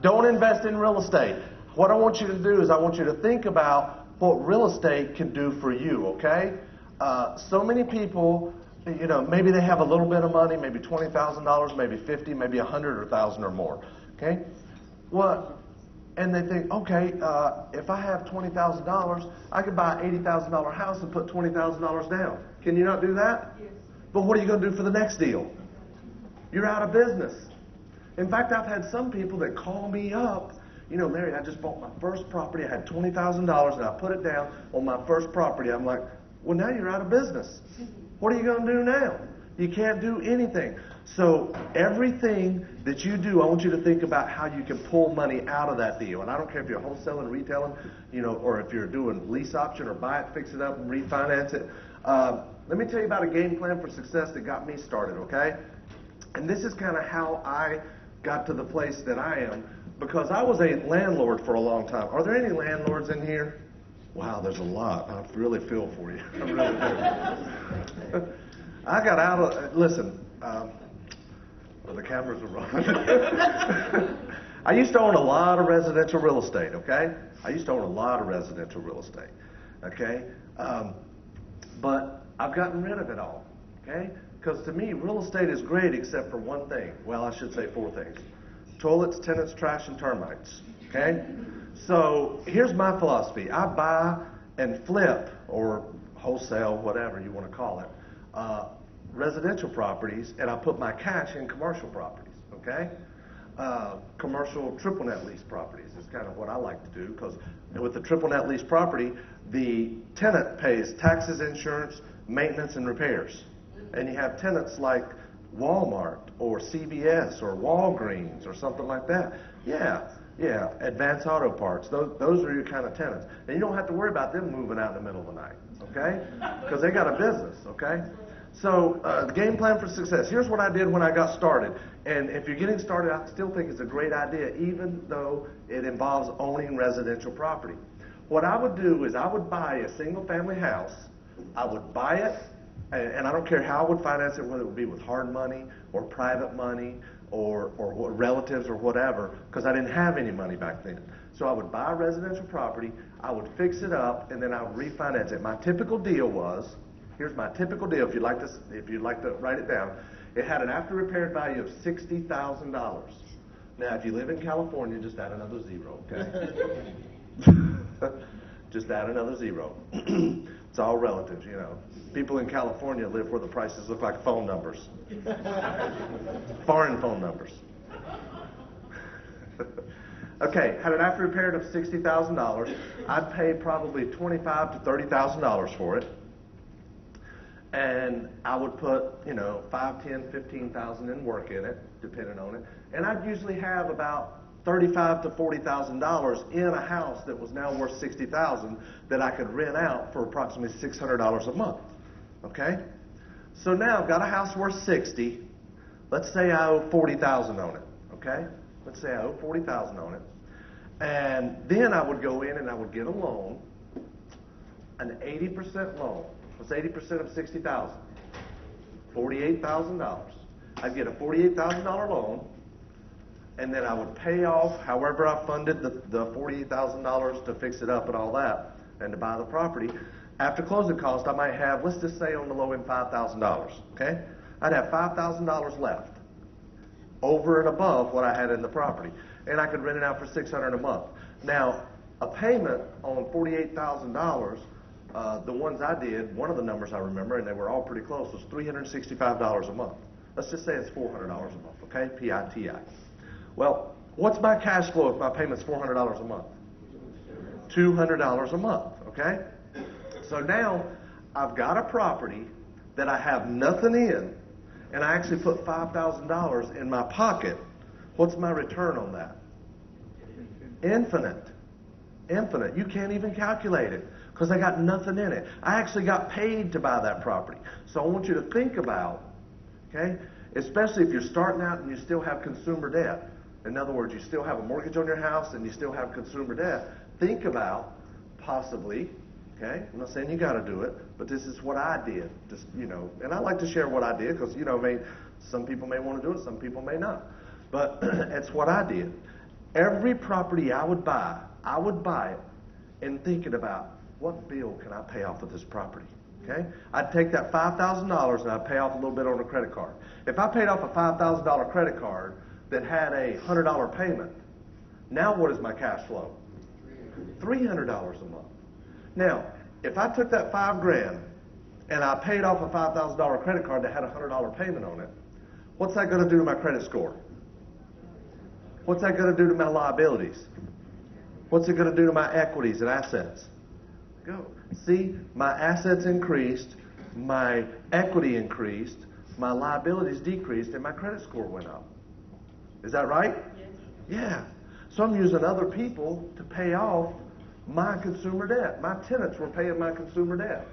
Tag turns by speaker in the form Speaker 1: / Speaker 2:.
Speaker 1: Don't invest in real estate. What I want you to do is I want you to think about what real estate can do for you, okay? So many people, maybe they have a little bit of money, maybe $20,000, maybe 50, maybe 100 or 1,000 or more, okay? And they think, okay, if I have $20,000, I could buy an $80,000 house and put $20,000 down. Can you not do that?
Speaker 2: Yes.
Speaker 1: But what are you going to do for the next deal? You're out of business. In fact, I've had some people that call me up, Larry, I just bought my first property. I had $20,000 and I put it down on my first property. I'm like, well, now you're out of business. What are you going to do now? You can't do anything. So everything that you do, I want you to think about how you can pull money out of that deal. And I don't care if you're wholesaling, retailing, or if you're doing lease option or buy it, fix it up, and refinance it. Let me tell you about a game plan for success that got me started, okay? And this is kind of how I got to the place that I am, because I was a landlord for a long time. Are there any landlords in here? Wow, there's a lot. I really feel for you. I really do. I got out of, listen, the cameras are rolling. I used to own a lot of residential real estate, okay? I used to own a lot of residential real estate, okay? But I've gotten rid of it all, okay? Because to me, real estate is great except for one thing. Well, I should say four things. Toilets, tenants, trash, and termites, okay? So here's my philosophy. I buy and flip, or wholesale, whatever you want to call it, residential properties, and I put my cash in commercial properties, okay? Commercial triple net lease properties is kind of what I like to do, because with the triple net lease property, the tenant pays taxes, insurance, maintenance, and repairs. And you have tenants like Walmart or CVS or Walgreens or something like that. Yeah, Advance Auto Parts. Those are your kind of tenants. And you don't have to worry about them moving out in the middle of the night, okay? Because they got a business, okay? So the game plan for success. Here's what I did when I got started. And if you're getting started, I still think it's a great idea, even though it involves owning residential property. What I would do is I would buy a single-family house. I would buy it, and I don't care how I would finance it, whether it would be with hard money or private money or relatives or whatever, because I didn't have any money back then. So I would buy a residential property, I would fix it up, and then I would refinance it. My typical deal was, here's my typical deal, if you'd like to write it down, it had an after-repaired value of $60,000. Now, if you live in California, just add another zero, okay? Just add another zero. It's all relative, People in California live where the prices look like phone numbers. Foreign phone numbers. Okay, had an after repair of $60,000. I'd pay probably $25,000 to $30,000 for it. And I would put, $5,000, $10,000, $15,000 in work in it, depending on it. And I'd usually have about $35,000 to $40,000 in a house that was now worth $60,000 that I could rent out for approximately $600 a month. Okay? So now I've got a house worth $60,000. Let's say I owe $40,000 on it. Okay? Let's say I owe $40,000 on it. And then I would go in and I would get a loan, an 80% loan. What's 80% of $60,000? $48,000. I'd get a $48,000 loan, and then I would pay off however I funded the $48,000 to fix it up and all that, and to buy the property. After closing costs, I might have, let's just say on the low end, $5,000. Okay? I'd have $5,000 left over and above what I had in the property, and I could rent it out for $600 a month. Now, a payment on $48,000. The ones I did, one of the numbers I remember, and they were all pretty close, was $365 a month. Let's just say it's $400 a month, okay? P-I-T-I. Well, what's my cash flow if my payment's $400 a month? $200 a month, okay? So now I've got a property that I have nothing in, and I actually put $5,000 in my pocket. What's my return on that? Infinite. Infinite. You can't even calculate it because I got nothing in it. I actually got paid to buy that property. So I want you to think about, okay, especially if you're starting out and you still have consumer debt. In other words, you still have a mortgage on your house and you still have consumer debt. Think about possibly, okay, I'm not saying you got to do it, but this is what I did. Just, and I like to share what I did because, some people may want to do it, some people may not. But it's what I did. Every property I would buy it and thinking about what bill can I pay off with this property. Okay? I'd take that $5,000 and I'd pay off a little bit on a credit card. If I paid off a $5,000 credit card that had a $100 payment, now what is my cash flow? $300 a month. Now, if I took that $5,000 and I paid off a $5,000 credit card that had a $100 payment on it, what's that going to do to my credit score? What's that going to do to my liabilities? What's it going to do to my equities and assets? Go. See, my assets increased, my equity increased, my liabilities decreased, and my credit score went up. Is that right? Yes. Yeah. So I'm using other people to pay off my consumer debt. My tenants were paying my consumer debt.